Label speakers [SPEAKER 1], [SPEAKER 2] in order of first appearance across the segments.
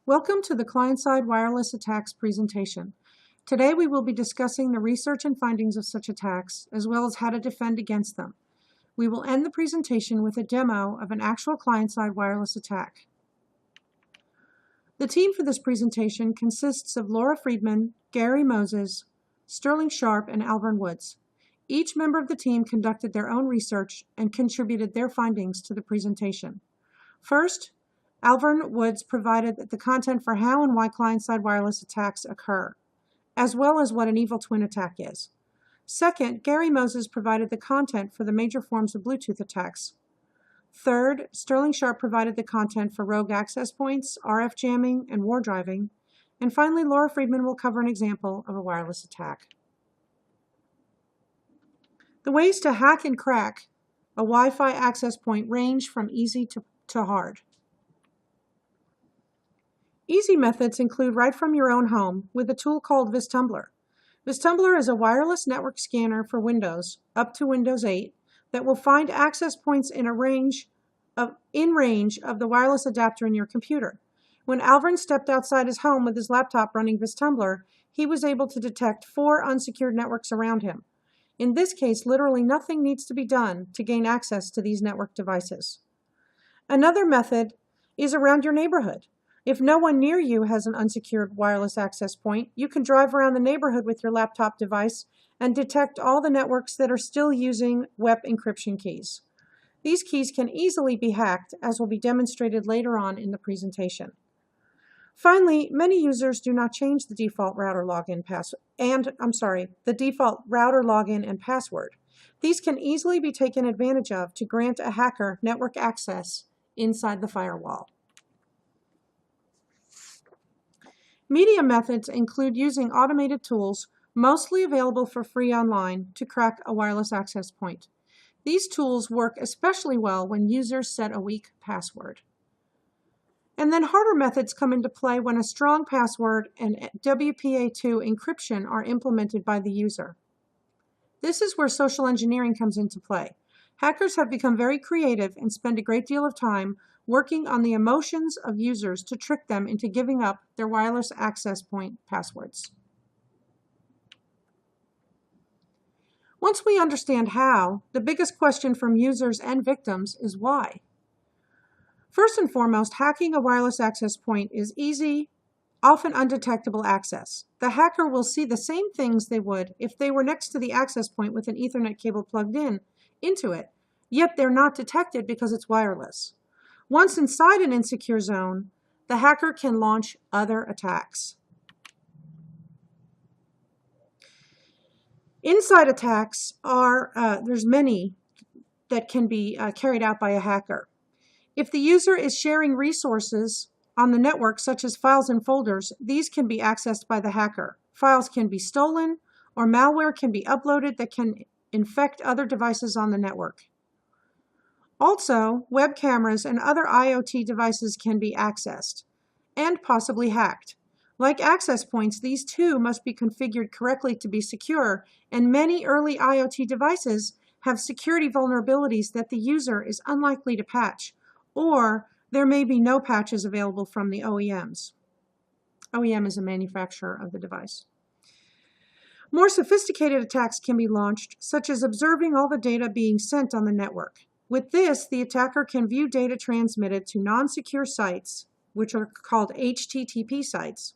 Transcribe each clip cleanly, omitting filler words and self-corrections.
[SPEAKER 1] Welcome to the Client-Side Wireless Attacks presentation. Today we will be discussing the research and findings of such attacks, as well as how to defend against them. We will end the presentation with a demo of an actual client-side wireless attack. The team for this presentation consists of Laura Friedman, Gary Moses, Sterling Sharp, and Alvern Woods. Each member of the team conducted their own research and contributed their findings to the presentation. First, Alvern Woods provided the content for how and why client-side wireless attacks occur, as well as what an evil twin attack is. Second, Gary Moses provided the content for the major forms of Bluetooth attacks. Third, Sterling Sharp provided the content for rogue access points, RF jamming, and war driving. And finally, Laura Friedman will cover an example of a wireless attack. The ways to hack and crack a Wi-Fi access point range from easy to hard. Easy methods include right from your own home with a tool called VisTumbler. VisTumbler is a wireless network scanner for Windows up to Windows 8 that will find access points in range of the wireless adapter in your computer. When Alvern stepped outside his home with his laptop running VisTumbler, he was able to detect 4 unsecured networks around him. In this case, literally nothing needs to be done to gain access to these network devices. Another method is around your neighborhood. If no one near you has an unsecured wireless access point, you can drive around the neighborhood with your laptop device and detect all the networks that are still using web encryption keys. These keys can easily be hacked, as will be demonstrated later on in the presentation. Finally, many users do not change the default router login and password. These can easily be taken advantage of to grant a hacker network access inside the firewall. Media methods include using automated tools, mostly available for free online, to crack a wireless access point. These tools work especially well when users set a weak password. And then harder methods come into play when a strong password and WPA2 encryption are implemented by the user. This is where social engineering comes into play. Hackers have become very creative and spend a great deal of time working on the emotions of users to trick them into giving up their wireless access point passwords. Once we understand how, the biggest question from users and victims is why. First and foremost, hacking a wireless access point is easy, often undetectable access. The hacker will see the same things they would if they were next to the access point with an Ethernet cable plugged into it, yet they're not detected because it's wireless. Once inside an insecure zone, the hacker can launch other attacks. Inside attacks there's many that can be carried out by a hacker. If the user is sharing resources on the network, such as files and folders, these can be accessed by the hacker. Files can be stolen, or malware can be uploaded that can infect other devices on the network. Also, web cameras and other IoT devices can be accessed and possibly hacked. Like access points, these too must be configured correctly to be secure, and many early IoT devices have security vulnerabilities that the user is unlikely to patch, or there may be no patches available from the OEMs. OEM is a manufacturer of the device. More sophisticated attacks can be launched, such as observing all the data being sent on the network. With this, the attacker can view data transmitted to non-secure sites, which are called HTTP sites.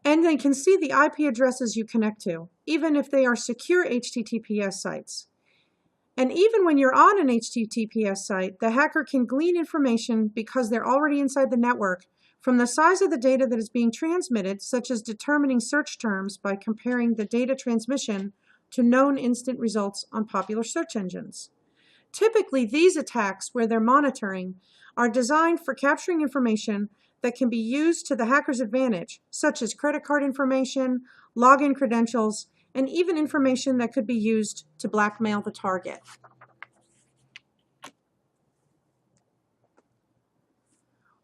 [SPEAKER 1] And they can see the IP addresses you connect to, even if they are secure HTTPS sites. And even when you're on an HTTPS site, the hacker can glean information, because they're already inside the network, from the size of the data that is being transmitted, such as determining search terms by comparing the data transmission to known instant results on popular search engines. Typically, these attacks, where they're monitoring, are designed for capturing information that can be used to the hacker's advantage, such as credit card information, login credentials, and even information that could be used to blackmail the target.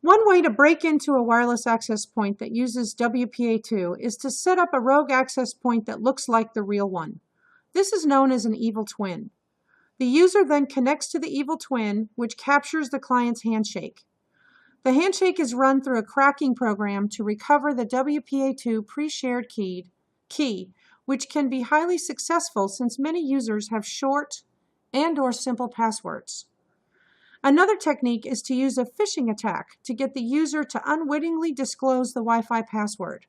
[SPEAKER 1] One way to break into a wireless access point that uses WPA2 is to set up a rogue access point that looks like the real one. This is known as an evil twin. The user then connects to the evil twin, which captures the client's handshake. The handshake is run through a cracking program to recover the WPA2 pre-shared key, which can be highly successful since many users have short and/or simple passwords. Another technique is to use a phishing attack to get the user to unwittingly disclose the Wi-Fi password.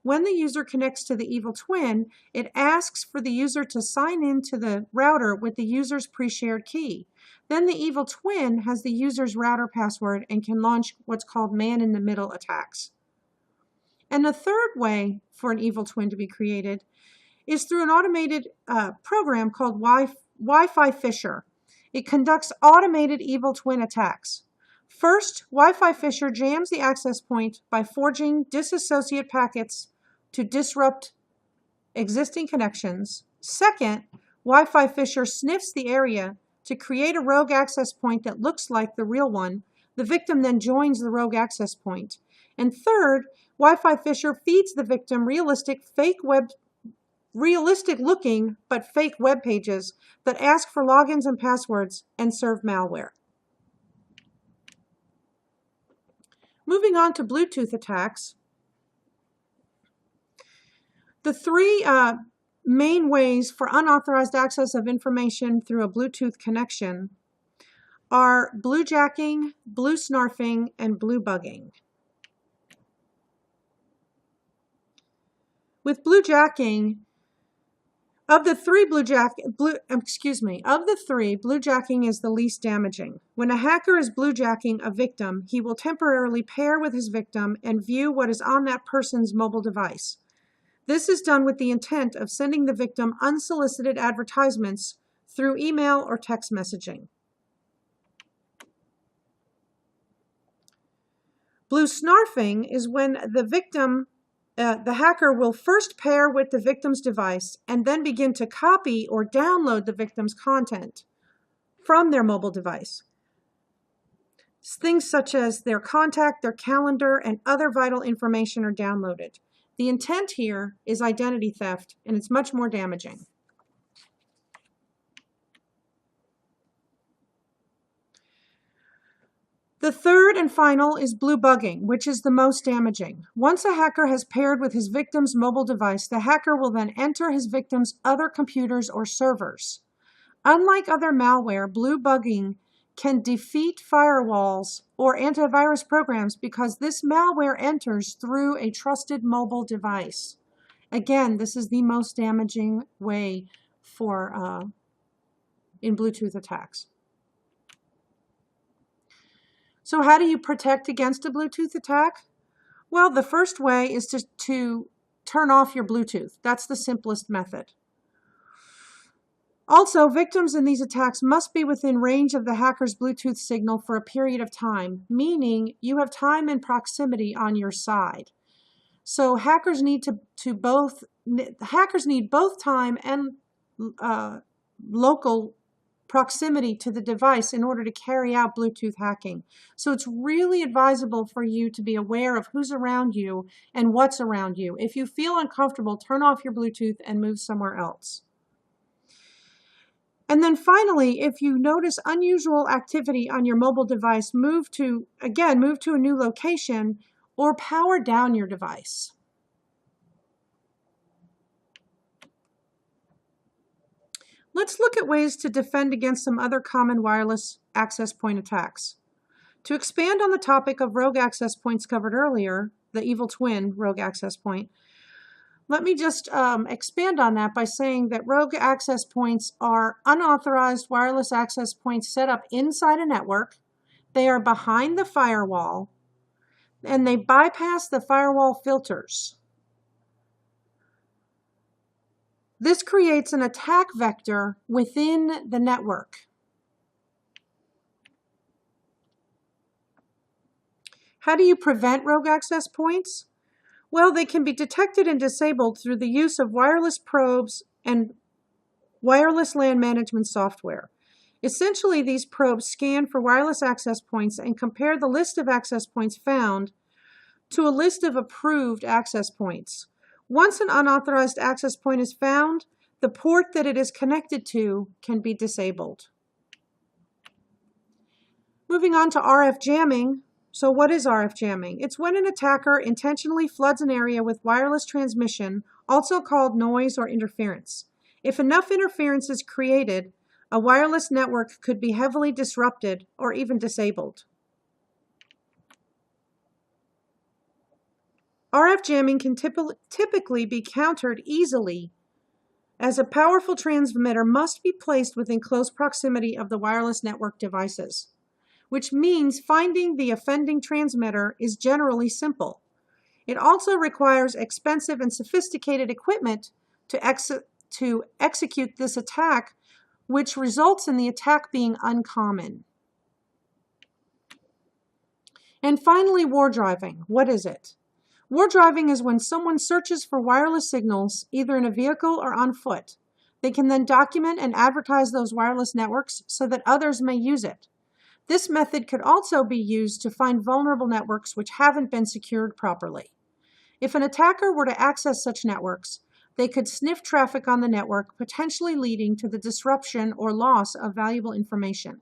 [SPEAKER 1] When the user connects to the evil twin, it asks for the user to sign in to the router with the user's pre-shared key. Then the evil twin has the user's router password and can launch what's called man-in-the-middle attacks. And the third way for an evil twin to be created is through an automated program called Wi-Fi Fisher. It conducts automated evil twin attacks. First, Wi-Fi Fisher jams the access point by forging disassociate packets to disrupt existing connections. Second, Wi-Fi Fisher sniffs the area to create a rogue access point that looks like the real one. The victim then joins the rogue access point. And third, Wi-Fi Fisher feeds the victim realistic-looking but fake web pages that ask for logins and passwords and serve malware. Moving on to Bluetooth attacks, the three main ways for unauthorized access of information through a Bluetooth connection are bluejacking, blue snarfing, and blue bugging. With bluejacking, of the three, bluejacking is the least damaging. When a hacker is bluejacking a victim, he will temporarily pair with his victim and view what is on that person's mobile device. This is done with the intent of sending the victim unsolicited advertisements through email or text messaging. Blue snarfing is when the hacker will first pair with the victim's device and then begin to copy or download the victim's content from their mobile device. Things such as their contact, their calendar, and other vital information are downloaded. The intent here is identity theft, and it's much more damaging. The third and final is blue bugging, which is the most damaging. Once a hacker has paired with his victim's mobile device, the hacker will then enter his victim's other computers or servers. Unlike other malware, blue bugging can defeat firewalls or antivirus programs because this malware enters through a trusted mobile device. Again, this is the most damaging way in Bluetooth attacks. So how do you protect against a Bluetooth attack? Well, the first way is to turn off your Bluetooth. That's the simplest method. Also, victims in these attacks must be within range of the hacker's Bluetooth signal for a period of time, meaning you have time and proximity on your side. So hackers need both time and local proximity to the device in order to carry out Bluetooth hacking. So it's really advisable for you to be aware of who's around you and what's around you. If you feel uncomfortable, turn off your Bluetooth and move somewhere else. And then finally, if you notice unusual activity on your mobile device, move to a new location or power down your device. Let's look at ways to defend against some other common wireless access point attacks. To expand on the topic of rogue access points covered earlier, the evil twin rogue access point, let me just expand on that by saying that rogue access points are unauthorized wireless access points set up inside a network. They are behind the firewall, and they bypass the firewall filters. This creates an attack vector within the network. How do you prevent rogue access points? Well, they can be detected and disabled through the use of wireless probes and wireless LAN management software. Essentially, these probes scan for wireless access points and compare the list of access points found to a list of approved access points. Once an unauthorized access point is found, the port that it is connected to can be disabled. Moving on to RF jamming. So what is RF jamming? It's when an attacker intentionally floods an area with wireless transmission, also called noise or interference. If enough interference is created, a wireless network could be heavily disrupted or even disabled. RF jamming can typically be countered easily, as a powerful transmitter must be placed within close proximity of the wireless network devices, which means finding the offending transmitter is generally simple. It also requires expensive and sophisticated equipment to execute this attack, which results in the attack being uncommon. And finally, war driving. What is it? War driving is when someone searches for wireless signals, either in a vehicle or on foot. They can then document and advertise those wireless networks so that others may use it. This method could also be used to find vulnerable networks which haven't been secured properly. If an attacker were to access such networks, they could sniff traffic on the network, potentially leading to the disruption or loss of valuable information.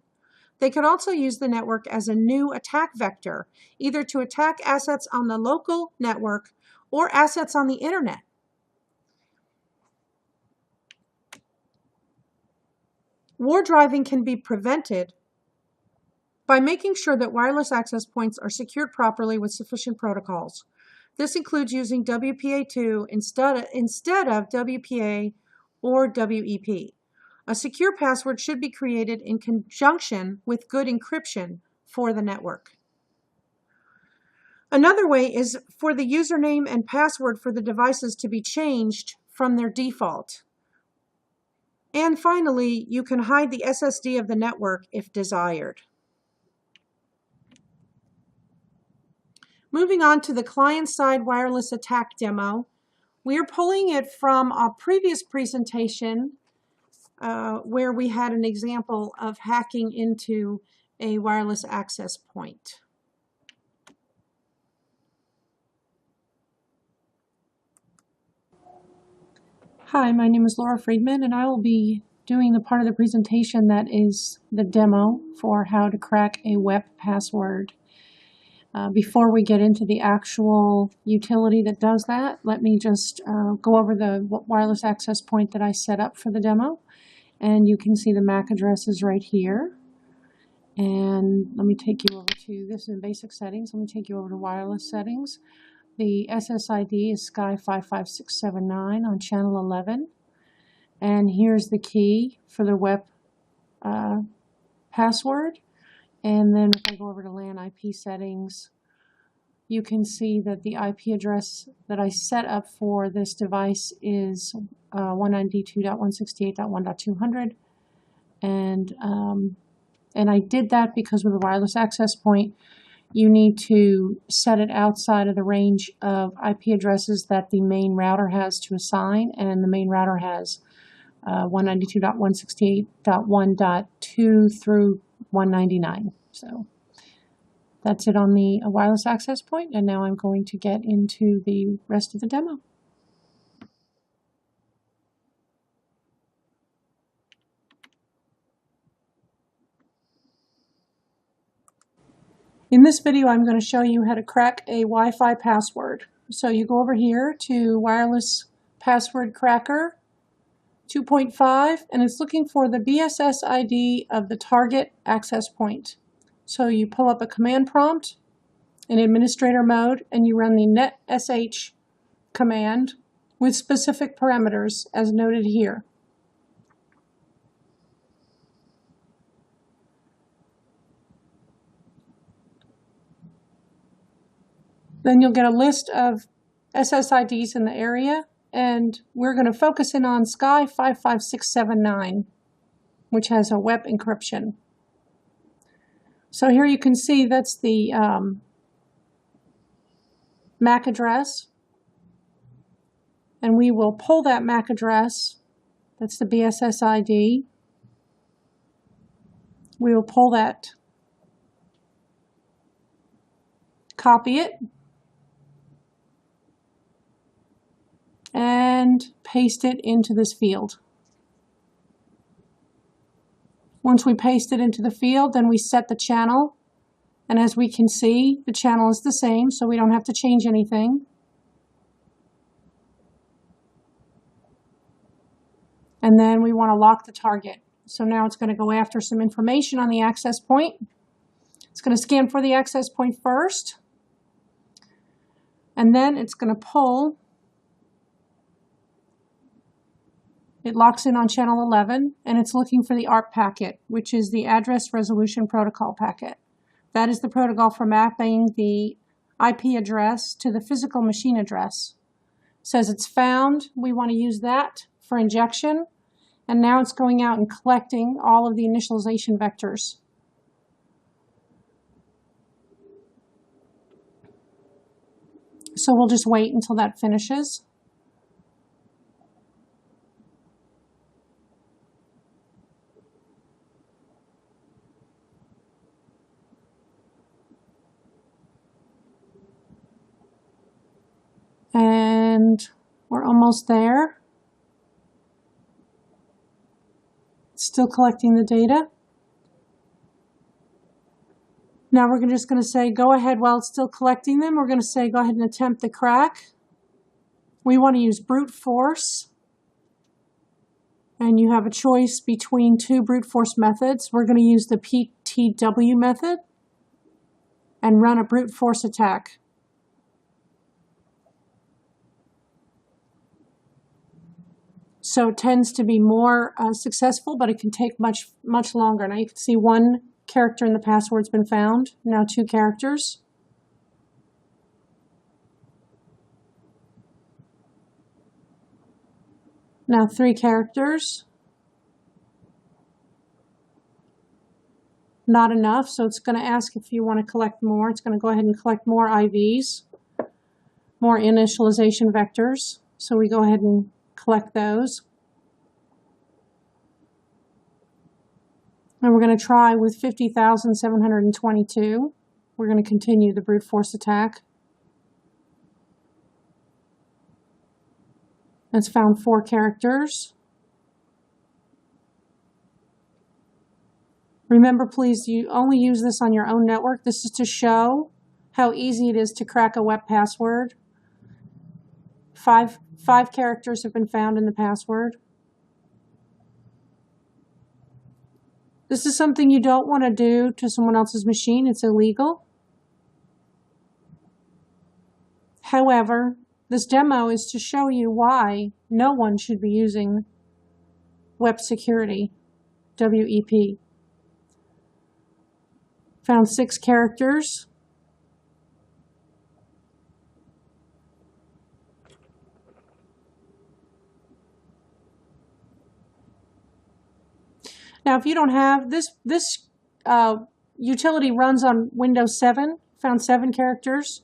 [SPEAKER 1] They could also use the network as a new attack vector, either to attack assets on the local network or assets on the internet. War driving can be prevented by making sure that wireless access points are secured properly with sufficient protocols. This includes using WPA2 instead of WPA or WEP. A secure password should be created in conjunction with good encryption for the network. Another way is for the username and password for the devices to be changed from their default. And finally, you can hide the SSD of the network if desired. Moving on to the client-side wireless attack demo, we are pulling it from a previous presentation where we had an example of hacking into a wireless access point. Hi, my name is Laura Friedman, and I will be doing the part of the presentation that is the demo for how to crack a web password. Before we get into the actual utility that does that, let me just go over the wireless access point that I set up for the demo. And you can see the MAC addresses right here. And let me take you over to, this is in basic settings, let me take you over to wireless settings. The SSID is Sky55679 on channel 11. And here's the key for the web password. And then if I go over to LAN IP settings, you can see that the IP address that I set up for this device is 192.168.1.200. And I did that because with a wireless access point, you need to set it outside of the range of IP addresses that the main router has to assign, and the main router has 192.168.1.2 through 199. So that's it on the wireless access point, and now I'm going to get into the rest of the demo. In this video, I'm going to show you how to crack a Wi-Fi password. So you go over here to Wireless Password Cracker 2.5, and it's looking for the BSS ID of the target access point. So you pull up a command prompt in administrator mode, and you run the netsh command with specific parameters as noted here. Then you'll get a list of SSIDs in the area, and we're going to focus in on Sky55679, which has a web encryption. So here you can see that's the MAC address, and we will pull that MAC address, that's the BSS ID. We will pull that, copy it, and paste it into this field. Once we paste it into the field, then we set the channel. And as we can see, the channel is the same, so we don't have to change anything. And then we want to lock the target. So now it's going to go after some information on the access point. It's going to scan for the access point first. And then it's going to pull. It locks in on channel 11, and it's looking for the ARP packet, which is the Address Resolution Protocol packet. That is the protocol for mapping the IP address to the physical machine address. It says it's found. We want to use that for injection. And now it's going out and collecting all of the initialization vectors. So we'll just wait until that finishes. And we're almost there. It's still collecting the data. Now we're just going to say, go ahead while it's still collecting them. We're going to say, go ahead and attempt the crack. We want to use brute force. And you have a choice between two brute force methods. We're going to use the PTW method and run a brute force attack. So it tends to be more successful, but it can take much longer. Now you can see one character in the password's been found. Now 2 characters. Now 3 characters. Not enough, so it's going to ask if you want to collect more. It's going to go ahead and collect more IVs, more initialization vectors. So we go ahead and collect those. And we're going to try with 50,722. We're going to continue the brute force attack. It's found 4 characters. Remember, please, you only use this on your own network. This is to show how easy it is to crack a web password. Five characters have been found in the password. This is something you don't want to do to someone else's machine. It's illegal. However, this demo is to show you why no one should be using web security, WEP. Found 6 characters. Now, if you don't have this utility runs on Windows 7, found 7 characters.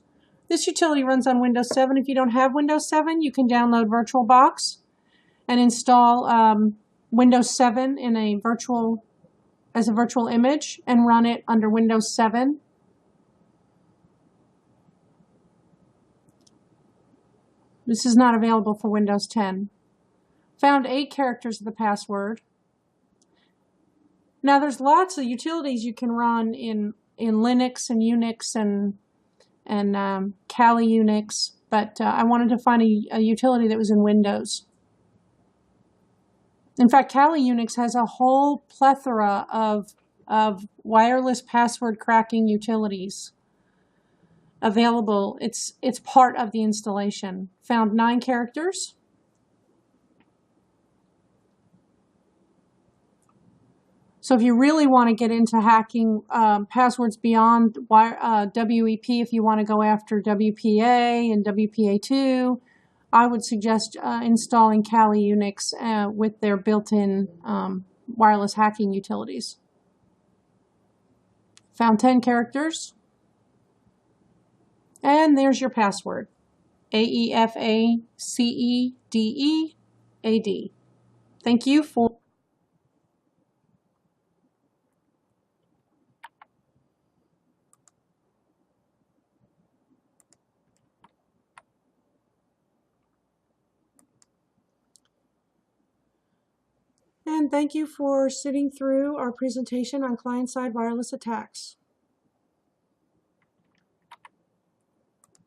[SPEAKER 1] This utility runs on Windows 7. If you don't have Windows 7, you can download VirtualBox and install Windows 7 in a as a virtual image and run it under Windows 7. This is not available for Windows 10. Found 8 characters of the password. Now there's lots of utilities you can run in Linux and Unix and Kali Unix, but I wanted to find a utility that was in Windows. In fact, Kali Unix has a whole plethora of wireless password cracking utilities available. It's part of the installation. Found 9 characters. So if you really want to get into hacking passwords beyond WEP, if you want to go after WPA and WPA2, I would suggest installing Kali Unix with their built-in wireless hacking utilities. Found 10 characters. And there's your password. AEFACEDEAD. Thank you for And thank you for sitting through our presentation on client-side wireless attacks.